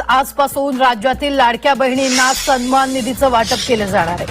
आजपासून राज्यातील लाडक्या बहिणींना सन्मान निधीचं वाटप केलं जाणार आहे।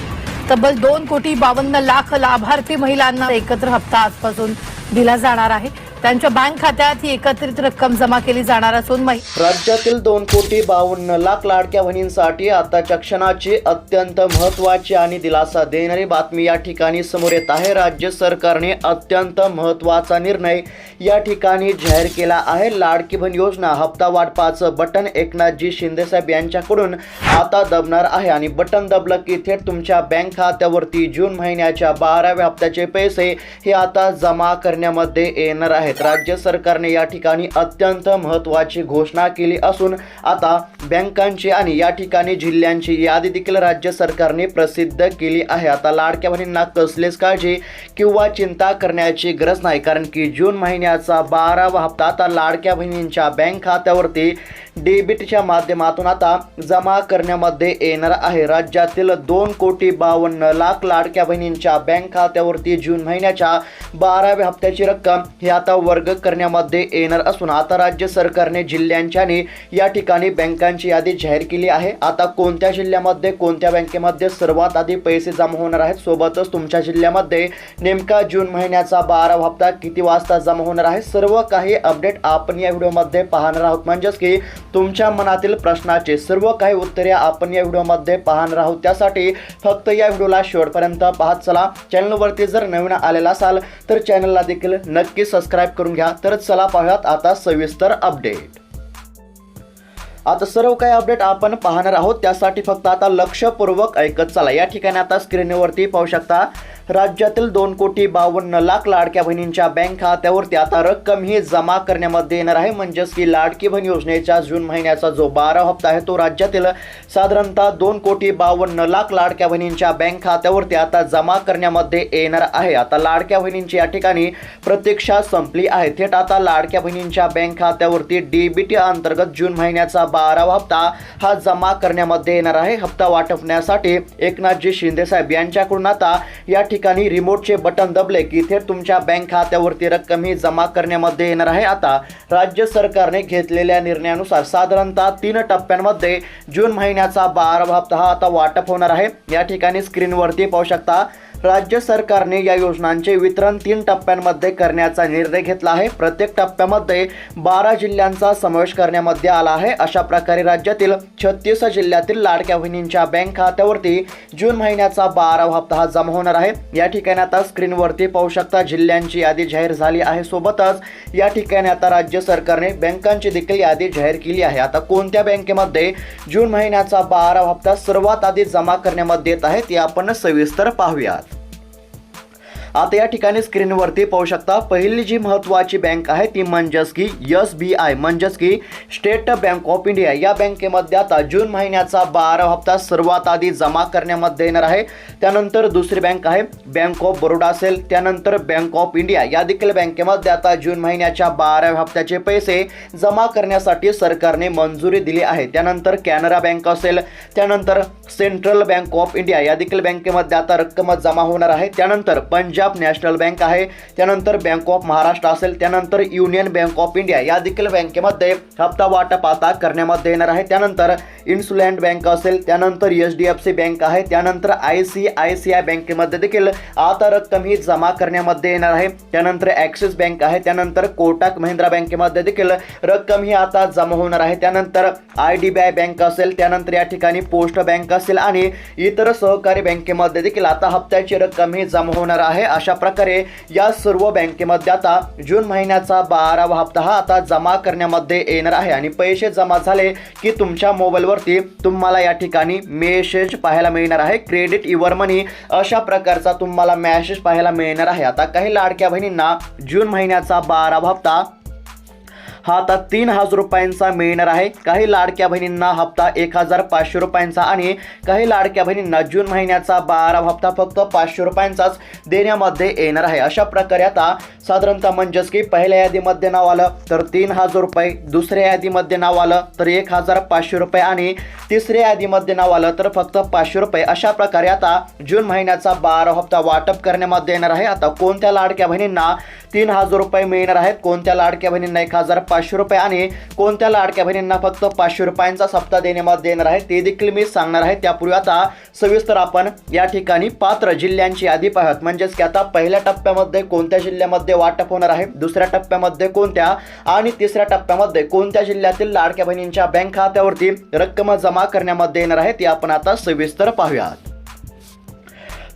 तब्बल 2,52,00,000 लाभार्थी महिलांना एकत्र हप्ता आजपासून दिला जाणार आहे। त्यांच्या बँक खात्यात ही एकत्रित रक्कम जमा केली जाणार असून राज्यातील 2,52,00,000 लाडक्या बहिणींसाठी आताच्या क्षणाची अत्यंत महत्त्वाची आणि दिलासा देणारी बातमी या ठिकाणी समोर येत आहे। राज्य सरकारने अत्यंत महत्त्वाचा निर्णय या ठिकाणी जाहीर केला आहे। लाडकी बहीण योजना हप्ता वाटपाचं बटन एकनाथजी शिंदे साहेब यांच्याकडून आता दबणार आहे आणि बटन दबलं की थेट तुमच्या बँक खात्यावरती जून महिन्याच्या 12व्या हप्त्याचे पैसे हे आता जमा करण्यामध्ये येणार आहेत। राज्य सरकारने या ठिकाणी अत्यंत महत्त्वाची घोषणा केली असून आता बँकांची आणि या ठिकाणी जिल्ह्यांची यादी देखील राज्य सरकारने प्रसिद्ध केली आहे। आता लाडक्या बहिणींना कसलीच काळजी किंवा चिंता करण्याची गरज नाही, कारण की जून महिन्याचा 12वा हप्ता आता लाडक्या बहिणींच्या बँक खात्यावरती डेबिटच्या माध्यमातून आता जमा करण्यामध्ये येणार आहे। राज्यातील 2,52,00,000 लाडक्या बहिणींच्या बँक खात्यावरती जून महिन्याच्या 12व्या हप्त्याची रक्कम ही आता वर्ग करण्यामध्ये येणार असून आता राज्य सरकारने जिल्ह्यांच्या आणि या ठिकाणी बँकांची यादी जाहीर केली आहे। आता कोणत्या जिल्ह्यामध्ये कोणत्या बँकेमध्ये सर्वात आधी पैसे जमा होणार आहेत, सोबतच तुमच्या जिल्ह्यामध्ये नेमका जून महिन्याचा 12वा हप्ता किती वाजता जमा होणार आहे, सर्व काही अपडेट आपण या व्हिडिओमध्ये पाहणार आहोत। म्हणजेच की तुमच्या मनातील प्रश्नाचे सर्व काही उत्तरे आपण या व्हिडिओमध्ये पाहणार आहोत। त्यासाठी फक्त या व्हिडिओला शेवटपर्यंत पाहत चला। चॅनलवरती जर नवीन आलेला असाल तर चॅनलला देखील नक्की सबस्क्राइब करून घ्या। तर चला पाहूयात आता सविस्तर अपडेट। आता सर्व काही अपडेट आपण पाहणार आहोत, त्यासाठी फक्त आता लक्षपूर्वक ऐकत चला। या ठिकाणी आता स्क्रीनवरती पाहू शकता राज्यातील 2,52,00,000 लाडक्या बहिणींच्या बँक खात्यावरती आता रक्कम ही जमा करण्यामध्ये येणार आहे। म्हणजेच की लाडकी बहीण योजनेच्या जून महिन्याचा जो 12वा हप्ता आहे तो राज्यातील साधारणतः 2,52,00,000 लाडक्या बहिणींच्या बँक खात्यावरती आता जमा करण्यामध्ये येणार आहे। आता लाडक्या बहिणींची या ठिकाणी प्रतीक्षा संपली आहे। थेट आता लाडक्या बहिणींच्या बँक खात्यावरती डीबीटी अंतर्गत जून महिन्याचा 12वा हप्ता हा जमा करण्यामध्ये येणार आहे। हप्ता वाटपण्यासाठी एकनाथजी शिंदे साहेब यांच्याकडून आता या ठिकाणी रिमोटचे बटन दबले की थेट तुमच्या बँक खात्यावरती रक्कम ही जमा करण्यामध्ये येणार आहे। आता राज्य सरकारने घेतलेल्या निर्णयानुसार साधारणतः 3 टप्प्यांमध्ये जून महिन्याचा 12वा हप्ता हा आता वाटप होणार आहे। या ठिकाणी स्क्रीनवरती पाहू शकता राज्य सरकारने या योजनांचे वितरण 3 टप्प्यांमध्ये करण्याचा निर्णय घेतला आहे। प्रत्येक टप्प्यामध्ये 12 जिल्ह्यांचा समावेश करण्यामध्ये आला आहे। अशा प्रकारे राज्यातील 36 जिल्ह्यातील लाडक्या बहिणींच्या बँक खात्यावरती जून महिन्याचा 12वा हप्ता हा जमा होणार आहे। या ठिकाणी आता स्क्रीनवरती पाहू शकता जिल्ह्यांची यादी जाहीर झाली आहे। सोबतच या ठिकाणी आता राज्य सरकारने बँकांची देखील यादी जाहीर केली आहे। आता कोणत्या बँकेमध्ये जून महिन्याचा 12वा हप्ता सर्वात आधी जमा करण्यामध्ये येत आहे ते आपण सविस्तर पाहूयात। आता या ठिकाणी स्क्रीनवरती पाहू शकता पहिली जी महत्त्वाची बँक आहे ती म्हणजेच की SBI म्हणजेच की स्टेट बँक ऑफ इंडिया या बँकेमध्ये आता जून महिन्याचा 12वा हप्ता सर्वात आधी जमा करण्यामध्ये येणार आहे। त्यानंतर दुसरी बँक आहे बँक ऑफ बरोडा असेल, त्यानंतर बँक ऑफ इंडिया या देखील बँकेमध्ये आता जून महिन्याच्या 12व्या हप्त्याचे पैसे जमा करण्यासाठी सरकारने मंजुरी दिली आहे। त्यानंतर कॅनरा बँक असेल, त्यानंतर सेंट्रल बँक ऑफ इंडिया या देखील बँकेमध्ये आता रक्कम जमा होणार आहे। त्यानंतर पंजाब नॅशनल बँक आहे, त्यानंतर बँक ऑफ महाराष्ट्र असेल, त्यानंतर युनियन बँक ऑफ इंडिया या देखील बँकेमध्ये हप्ता वाटप आता करण्यामध्ये येणार आहे। त्यानंतर इन्सुलंट बँक असेल, त्यानंतर HDFC बँक आहे, त्यानंतर ICICI बँकेमध्ये देखील आता रक्कम ही जमा करण्यामध्ये येणार आहे। त्यानंतर ॲक्सिस बँक आहे, त्यानंतर कोटक महिंद्रा बँकेमध्ये देखील रक्कम ही आता जमा होणार आहे। त्यानंतर IDBI बँक असेल, त्यानंतर या ठिकाणी पोस्ट बँक असेल आणि इतर सहकारी बँकेमध्ये देखील आता हप्त्याची रक्कम ही जमा होणार आहे। अशा प्रकारे या सर्व बँकेमध्ये आता जून महिन्याचा 12वा हप्ता हा आता जमा करण्यामध्ये येणार आहे आणि पैसे जमा झाले की तुमच्या मोबाईलवरती तुम्हाला या ठिकाणी मेसेज पाहायला मिळणार आहे। क्रेडिट युअर मनी अशा प्रकारचा तुम्हाला मेसेज पाहायला मिळणार आहे। आता काही लाडक्या बहिणींना जून महिन्याचा 12वा हप्ता हा आता 3,000 रुपयांचा मिळणार आहे। काही लाडक्या बहिणींना हप्ता 1,500 रुपयांचा आणि काही लाडक्या बहिणींना जून महिन्याचा 12वा हप्ता फक्त 500 रुपयांचाच देण्यामध्ये येणार आहे। अशा प्रकारे आता साधारणतः म्हणजेच की पहिल्या यादीमध्ये नाव आलं तर 3,000 रुपये, दुसऱ्या यादीमध्ये नाव आलं तर 1,500 रुपये आणि तिसऱ्या यादीमध्ये नाव आलं तर फक्त 500 रुपये। अशा प्रकारे आता जून महिन्याचा 12वा हप्ता वाटप करण्यामध्ये येणार आहे। आता कोणत्या लाडक्या बहिणींना 3,000 रुपये मिळणार आहेत, कोणत्या लाडक्या बहिणींना 1,500 500 रुपये आणि कोणत्या लाडक्या बहिणींना फक्त 500 रुपयांचा हप्ता देण्यामध्ये येणार आहे ते देखील मी सांगणार आहे। त्यापूर्वी आता सविस्तर आपण या ठिकाणी पात्र जिल्ह्यांची यादी पाहत, म्हणजेच की आता पहिल्या टप्प्यामध्ये कोणत्या जिल्ह्यामध्ये वाटप होणार आहे, दुसऱ्या टप्प्यामध्ये कोणत्या आणि तिसऱ्या टप्प्यामध्ये कोणत्या जिल्ह्यातील लाडक्या बहिणींच्या बँक खात्यावरती रक्कम जमा करण्यामध्ये येणार आहे ते आपण आता सविस्तर पाहूयात।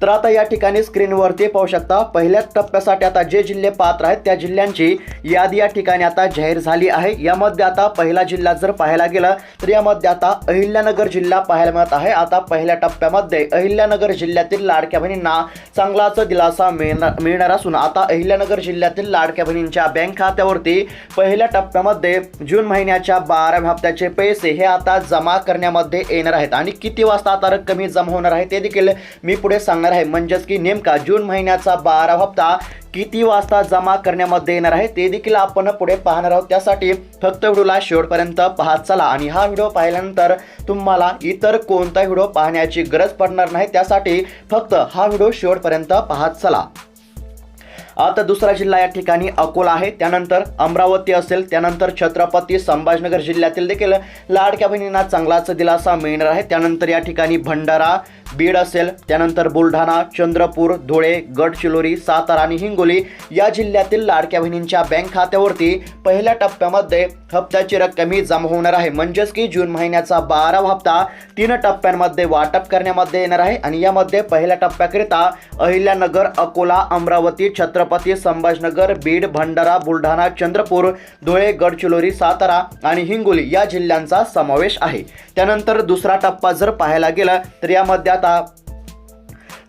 तर आता या ठिकाणी स्क्रीनवरती पाहू शकता पहिल्या टप्प्यासाठी आता जे जिल्हे पात्र आहेत त्या जिल्ह्यांची यादी या ठिकाणी आता जाहीर झाली आहे। यामध्ये आता पहिला जिल्हा जर पाहायला गेला तर यामध्ये आता अहिल्यानगर जिल्हा पाहायला मिळत आहे। आता पहिल्या टप्प्यामध्ये अहिल्यानगर जिल्ह्यातील लाडक्या बहिणींना चांगलाच दिलासा मिळणार असून आता अहिल्यानगर जिल्ह्यातील लाडक्या बहिणींच्या बँक खात्यावरती पहिल्या टप्प्यामध्ये जून महिन्याच्या 12व्या हप्त्याचे पैसे हे आता जमा करण्यामध्ये येणार आहेत आणि किती वाजता आता रक्कम ही जमा होणार आहे ते देखील मी पुढे सांगणार आहे। म्हणजेच की नेमका जून महिन्याचा 12वा हप्ता किती वाजता जमा करण्यामध्ये येणार आहे ते देखील आपण पुढे पाहणार आहोत। त्यासाठी फक्त व्हिडिओला शेवटपर्यंत पाहत चला आणि हा व्हिडिओ पाहिल्यानंतर तुम्हाला इतर कोणता व्हिडिओ पाहण्याची गरज पडणार नाही, त्यासाठी फक्त हा व्हिडिओ शेवटपर्यंत पाहत चला। आता दुसरा जिल्हा या ठिकाणी अकोला आहे, त्यानंतर अमरावती असेल, त्यानंतर छत्रपती संभाजीनगर जिल्ह्यातील देखील लाडक्या बहिणींना चांगलाच दिलासा मिळणार आहे। त्यानंतर या ठिकाणी भंडारा, बीड असेल, त्यानंतर बुलढाणा, चंद्रपूर, धुळे, गडचिरोली, सातारा आणि हिंगोली या जिल्ह्यातील लाडक्या बहिणींच्या बँक खात्यावरती पहिल्या टप्प्यामध्ये हप्त्याची रक्कम ही जमा होणार आहे। म्हणजेच की जून महिन्याचा 12वा हप्ता 3 टप्प्यांमध्ये वाटप करण्यामध्ये येणार आहे आणि यामध्ये पहिल्या टप्प्याकरिता अहिल्यानगर, अकोला, अमरावती, छत्रपती संभाजीनगर, बीड, भंडारा, बुलढाणा, चंद्रपूर, धुळे, गडचिरोली, सातारा आणि हिंगोली या जिल्ह्यांचा समावेश आहे। त्यानंतर दुसरा टप्पा जर पाहायला गेला तर यामध्ये आता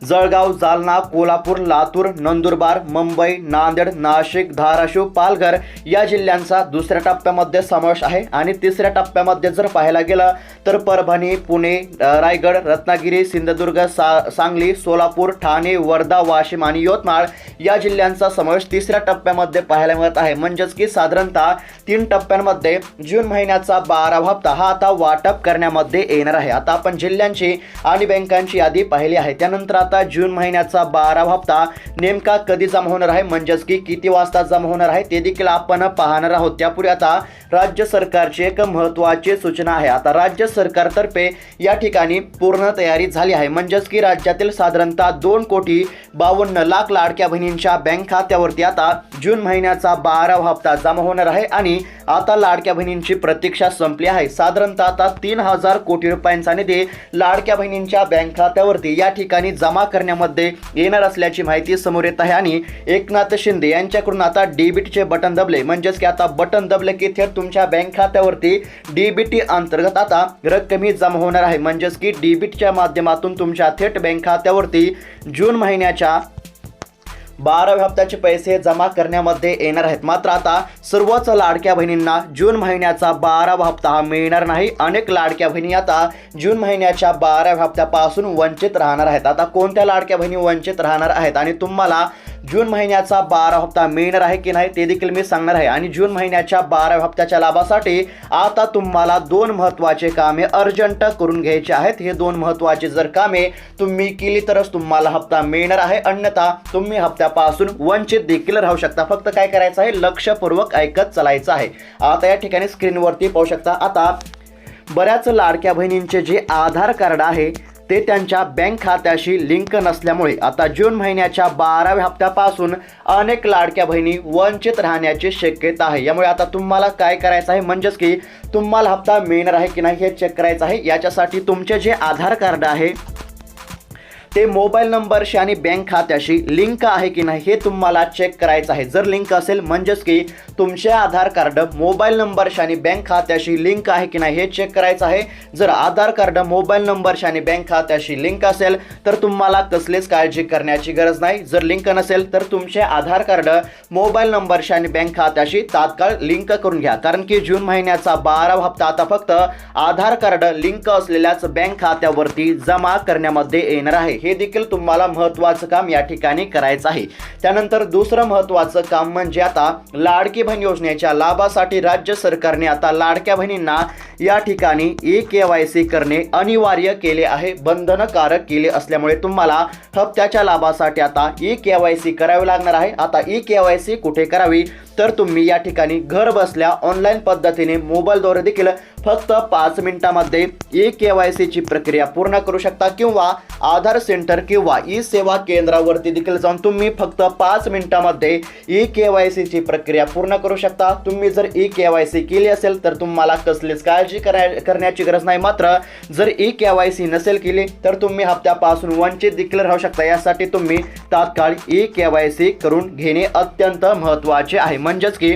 जळगाव, जालना, कोल्हापूर, लातूर, नंदुरबार, मुंबई, नांदेड, नाशिक, धाराशिव, पालघर या जिल्ह्यांचा दुसऱ्या टप्प्यामध्ये समावेश आहे आणि तिसऱ्या टप्प्यामध्ये जर पाहायला गेलं तर परभणी, पुणे, रायगड, रत्नागिरी, सिंधुदुर्ग, सांगली, सोलापूर, ठाणे, वर्धा, वाशिम आणि यवतमाळ या जिल्ह्यांचा समावेश तिसऱ्या टप्प्यामध्ये पाहायला मिळत आहे। म्हणजेच की साधारणतः 3 टप्प्यांमध्ये जून महिन्याचा 12वा हप्ता हा आता वाटप करण्यामध्ये येणार आहे। आता आपण जिल्ह्यांची आणि बँकांची यादी पाहिली आहे, त्यानंतर आता जून महिन्याचा 12वा हप्ता नेमका कधी जमा होणार आहे, म्हणजेच की किती वाजता जमा होणार आहे ते देखील आपण पाहणार आहोत। त्यापूर्वी आता राज्य सरकारची एक महत्त्वाची सूचना आहे। आता राज्य सरकारतर्फे या ठिकाणी पूर्ण तयारी झाली आहे, म्हणजेच की राज्यातील साधारणतः 2,52,00,000 लाडक्या बहिणींच्या बँक खात्यावरती आता जून महिन्याचा 12वा हप्ता जमा होणार आहे आणि आता लाडक्या बहिणींची प्रतीक्षा संपली आहे। साधारणतः आता 3,000 कोटी रुपयांचा निधी लाडक्या बहिणींच्या बँक खात्यावरती या ठिकाणी जमा करण्यामध्ये येणार असल्याची माहिती समोर येत आहे आणि एकनाथ शिंदे यांच्याकडून आता डीबीटीचे बटन दबले, म्हणजेच की आता बटन दबले की थेट तुमच्या बँक खात्यावरती डीबीटी अंतर्गत आता रक्कम ही जमा होणार आहे। म्हणजेच की डीबीटीच्या माध्यमातून तुमच्या थेट बँक खात्यावरती जून महिन्याच्या 12व्या हप्त्याचे पैसे जमा करण्यामध्ये येणार आहेत। मात्र आता सर्वच लाडक्या बहिणींना जून महिन्याचा 12वा हप्ता हा मिळणार नाही। अनेक लाडक्या बहिणी आता जून महिन्याच्या 12व्या हप्त्यापासून वंचित राहणार आहेत। आता कोणत्या लाडक्या बहिणी वंचित राहणार आहेत आणि तुम्हाला जून महिन्याचा 12वा हप्ता मिळणार आहे की नाही ते देखील मी सांगणार आहे। आणि जून महिन्याच्या 12व्या हप्त्याच्या लाभासाठी आता तुम्हाला 2 महत्त्वाचे कामे अर्जंट करून घ्यायचे आहेत। हे 2 महत्त्वाचे जर कामे तुम्ही केली तरच तुम्हाला हप्ता मिळणार आहे, अन्यथा तुम्ही हप्त्यापासून वंचित देखील राहू शकता। फक्त काय करायचं आहे, लक्षपूर्वक ऐकत चालायचं आहे। आता या ठिकाणी स्क्रीनवरती पाहू शकता आता बऱ्याच लाडक्या बहिणींचे जे आधार कार्ड आहे ते त्यांच्या बँक खात्याशी लिंक नसल्यामुळे आता जून महिन्याच्या 12व्या हप्त्यापासून अनेक लाडक्या बहिणी वंचित राहण्याची शक्यता आहे। यामुळे आता तुम्हाला काय करायचं आहे, म्हणजेच की तुम्हाला हप्ता मिळणार आहे की नाही हे चेक करायचं आहे। याच्यासाठी तुमचे जे आधार कार्ड आहे ते मोबाईल नंबरशी आणि बँक खात्याशी लिंक आहे की नाही हे तुम्हाला चेक करायचं आहे। जर लिंक असेल म्हणजेच की तुमचे आधार कार्ड मोबाईल नंबरशी आणि बँक खात्याशी लिंक आहे की नाही हे चेक करायचं आहे। जर आधार कार्ड मोबाईल नंबरशी आणि बँक खात्याशी लिंक असेल तर तुम्हाला कसलीच काळजी करण्याची गरज नाही। जर लिंक नसेल तर तुमचे आधार कार्ड मोबाईल नंबरशी आणि बँक खात्याशी तात्काळ लिंक करून घ्या, कारण की जून महिन्याचा 12वा हप्ता आता फक्त आधार कार्ड लिंक असलेल्याच बँक खात्यावरती जमा करण्यामध्ये येणार आहे। हे देखील तुम्हाला महत्त्वाचं काम या ठिकाणी करायचं आहे। त्यानंतर दुसरं महत्त्वाचं काम म्हणजे आता लाडकी बहीण योजनेच्या लाभासाठी राज्य सरकारने आता लाडक्या बहिणींना या ठिकाणी e-KYC करणे अनिवार्य केले आहे, बंधनकारक केले असल्यामुळे तुम्हाला हप्त्याच्या लाभासाठी आता e-KYC करावे लागणार आहे। आता e-KYC कुठे करावी तर तुम्ही या ठिकाणी घर बसल्या ऑनलाईन पद्धतीने मोबाईलद्वारे देखील फक्त 5 मिनिटांमध्ये ई-KYC ची प्रक्रिया पूर्ण करू शकता किंवा आधार सेंटर किंवा ई सेवा केंद्रावरती देखील जाऊन तुम्ही फक्त 5 मिनिटांमध्ये ई-KYC ची प्रक्रिया पूर्ण करू शकता। तुम्ही जर ई-KYC केली असेल तर तुम्हाला कसलीच काळजी करण्याची गरज नाही। मात्र जर ई-KYC नसेल केली तर तुम्ही हप्त्यापासून वंचित देखील राहू शकता। यासाठी तुम्ही तात्काळ ई-KYC करून घेणे अत्यंत महत्त्वाचे आहे। म्हणजेच की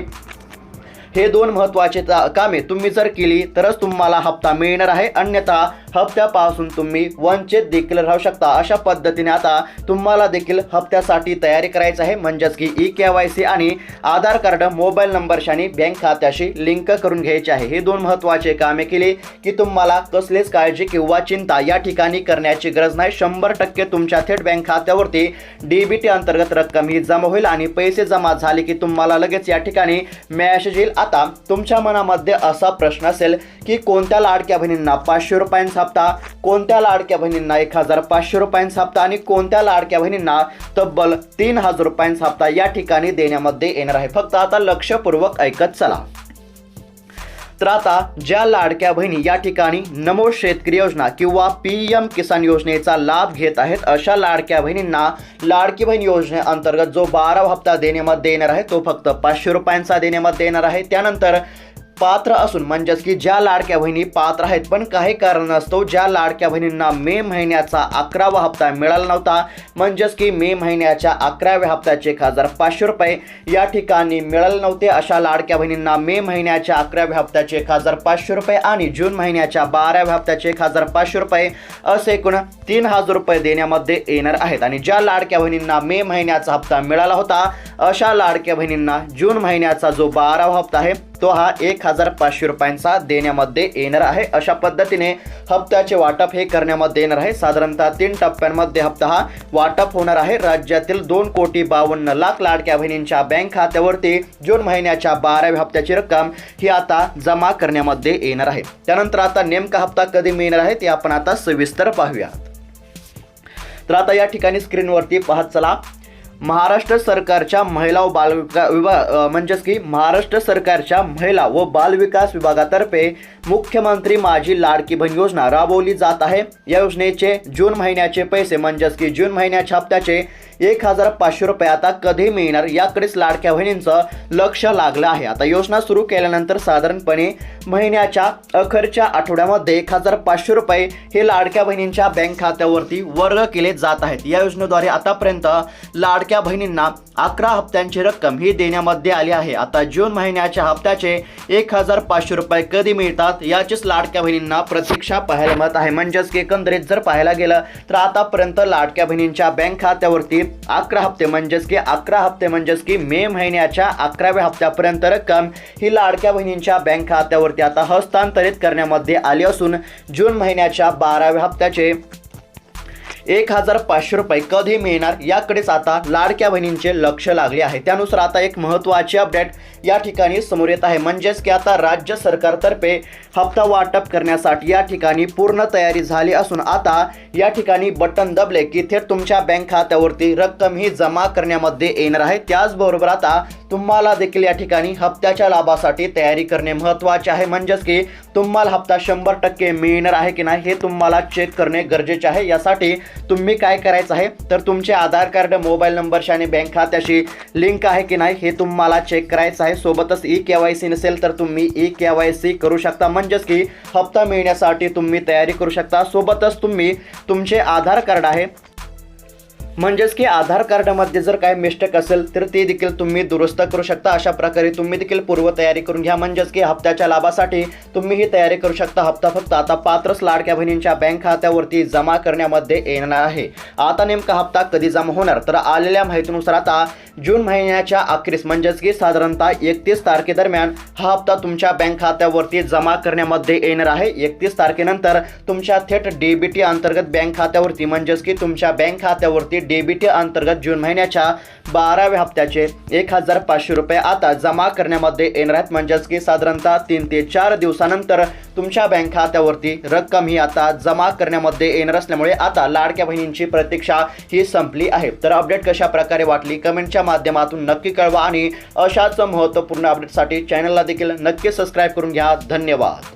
हे दोन महत्त्वाचे कामे तुम्ही जर केली तरच तुम्हाला हप्ता मिळणार आहे, अन्यथा हप्त्यापासून तुम्ही वंचित देखील राहू शकता। अशा पद्धतीने आता तुम्हाला देखील हप्त्यासाठी तयारी करायची आहे। म्हणजेच की ई-KYC आणि आधार कार्ड मोबाईल नंबरशी आणि बँक खात्याशी लिंक करून घ्यायचे आहे। हे दोन महत्त्वाचे कामे केली की तुम्हाला कसलीच काळजी किंवा चिंता या ठिकाणी करण्याची गरज नाही। 100% तुमच्या थेट बँक खात्यावरती DBT अंतर्गत रक्कम ही जमा होईल आणि पैसे जमा झाले की तुम्हाला लगेच या ठिकाणी मेसेज येईल। आता तुमच्या मनामध्ये असा प्रश्न असेल की कोणत्या लाडक्या बहिणींना 500 रुपयांचा हप्ता, कोणत्या लाडक्या बहिणींना 1500 रुपयांचा हप्ता आणि कोणत्या लाडक्या बहिणींना तब्बल 3000 रुपयांचा हप्ता या ठिकाणी देण्यामध्ये येणार आहे। फक्त आता लक्षपूर्वक ऐकत चला। तर आता ज्या लाडक्या बहिणी या ठिकाणी नमो शेतकरी योजना किंवा PM किसान योजनेचा लाभ घेत आहेत अशा लाडक्या बहिणींना लाडकी बहीण योजनेअंतर्गत जो 12वा हप्ता देण्यामध्ये येणार आहे तो फक्त 500 रुपयांचा देण्यामध्ये येणार आहे। त्यानंतर पात्र असून म्हणजेच की ज्या लाडक्या बहिणी पात्र आहेत पण काही कारणास्तव ज्या लाडक्या बहिणींना मे महिन्याचा 11वा हप्ता मिळाला नव्हता, म्हणजेच की मे महिन्याच्या 11व्या हप्त्याचे 1500 रुपये या ठिकाणी मिळाले नव्हते, अशा लाडक्या बहिणींना मे महिन्याच्या 11व्या हप्त्याचे 1500 रुपये आणि जून महिन्याच्या 12व्या हप्त्याचे 1500 रुपये असे एकूण 3000 रुपये देण्यामध्ये येणार आहेत। आणि ज्या लाडक्या बहिणींना मे महिन्याचा हप्ता मिळाला होता अशा लाडक्या बहिणींना जून महिन्याचा जो 12वा हप्ता आहे तो हा 1500 रुपयांचा देण्यामध्ये येणार आहे। अशा पद्धतीने हप्त्याचे वाटप हे करण्यामध्ये येणार आहे। साधारणतः 3 टप्प्यांमध्ये हप्ता हा वाटप होणार आहे। राज्यातील 2,52,00,000 लाडक्या बहिणींच्या बँक खात्यावरती जून महिन्याच्या 12व्या हप्त्याची रक्कम ही आता जमा करण्यामध्ये येणार आहे। त्यानंतर आता नेमका हप्ता कधी मिळणार आहे ते आपण आता सविस्तर पाहूया। तर आता या ठिकाणी स्क्रीनवरती पाहत चला। महाराष्ट्र सरकारच्या महिला व बाल विभाग म्हणजेच की महाराष्ट्र सरकारच्या महिला व बाल विकास विभागातर्फे मुख्यमंत्री माझी लाडकी बहीण योजना राबवली जात आहे। या योजनेचे जून महिन्याचे पैसे म्हणजेच की जून महिन्याच्या हप्त्याचे 1500 रुपये आता कधी मिळणार याकडेच लाडक्या बहिणींचं लक्ष लागलं आहे। आता योजना सुरू केल्यानंतर साधारणपणे महिन्याच्या अखेरच्या आठवड्यामध्ये 1500 रुपये हे लाडक्या बहिणींच्या बँक खात्यावरती वर्ग केले जात आहेत। या योजनेद्वारे आतापर्यंत लाडक्या बहिणींना 11 हप्त्यांची रक्कम ही देण्यामध्ये आली आहे। आता जून महिन्याच्या हप्त्याचे 1500 रुपये कधी मिळतात याचीच लाडक्या बहिणींना प्रतीक्षा पाहायला मिळत आहे। म्हणजेच की एकंदरीत जर पाहायला गेलं तर आतापर्यंत लाडक्या बहिणींच्या बँक खात्यावरती 11 हप्ते म्हणजेच की मे महिन्याच्या 11व्या हप्त्यापर्यंत रक्कम ही लाडक्या बहिणींच्या बँक खात्यावरती आता हस्तांतरित करण्यामध्ये आली असून जून महिन्याच्या 12व्या हप्त्याचे 1500 रुपये कधी मिळणार याकडेच आता लाडक्या बहिणींचे लक्ष लागले आहे। त्यानुसार आता एक महत्त्वाची अपडेट या ठिकाणी समोर येत आहे। म्हणजेच की आता राज्य सरकारतर्फे हप्ता वाटप करण्यासाठी या ठिकाणी पूर्ण तयारी झाली असून आता या ठिकाणी बटन दबले की थेट तुमच्या बँक खात्यावरती रक्कम ही जमा करण्यामध्ये येणार आहे। त्याचबरोबर आता तुम्हाला देखील या ठिकाणी हप्त्याच्या लाभासाठी तयारी करणे महत्त्वाचे आहे। म्हणजेच की तुम्हाला हप्ता 100% मिळणार आहे की नाही हे तुम्हाला चेक करणे गरजेचे आहे। यासाठी तुम्ही काय करायचं आहे तर तुमचे आधार कार्ड मोबाईल नंबरशी आणि बँक खात्याशी लिंक आहे की नाही हे तुम्हाला चेक करायचं आहे। सोबतच ई-KYC नसेल तर तुम्ही ई-KYC करू शकता। म्हणजेच की हप्ता मिळण्यासाठी तुम्ही तयारी करू शकता। सोबतच तुम्ही तुमचे आधार कार्ड आहे म्हणजेच की आधार कार्डामध्ये जर काही मिस्टेक असेल तर ते देखील तुम्ही दुरुस्त करू शकता। अशा प्रकारे तुम्ही देखील पूर्व तयारी करून घ्या। म्हणजेच की हप्त्याच्या लाभासाठी तुम्ही ही तयारी करू शकता। हप्ता फक्त आता पात्रच लाडक्या बहिणींच्या बँक खात्यावरती जमा करण्यामध्ये येणार आहे। आता नेमका हप्ता कधी जमा होणार तर आलेल्या माहितीनुसार आता जून महिन्याच्या अखेरीस म्हणजेच की साधारणतः 31 तारखेदरम्यान हा हप्ता तुमच्या बँक खात्यावरती जमा करण्यामध्ये येणार आहे। 31 तारखेनंतर तुमच्या थेट DBT अंतर्गत बँक खात्यावरती म्हणजेच की तुमच्या बँक खात्यावरती डीबीटी अंतर्गत जून महिन्याच्या 12व्या हप्त्याचे 1,500 रुपये आता जमा करण्यामध्ये येणार आहेत. म्हणजेच की साधारणतः 3 ते 4 दिवसानंतर तुमच्या बँक खात्यावरती रक्कम ही आता जमा करण्यामध्ये येणार असल्यामुळे आता लाडक्या बहिणींची प्रतीक्षा ही संपली आहे. तर अपडेट कशा प्रकारे वाटली कमेंटच्या माध्यमातून नक्की कळवा आणि अशाच महत्त्वपूर्ण अपडेटसाठी चॅनलला देखील नक्की सबस्क्राईब करून घ्या. धन्यवाद.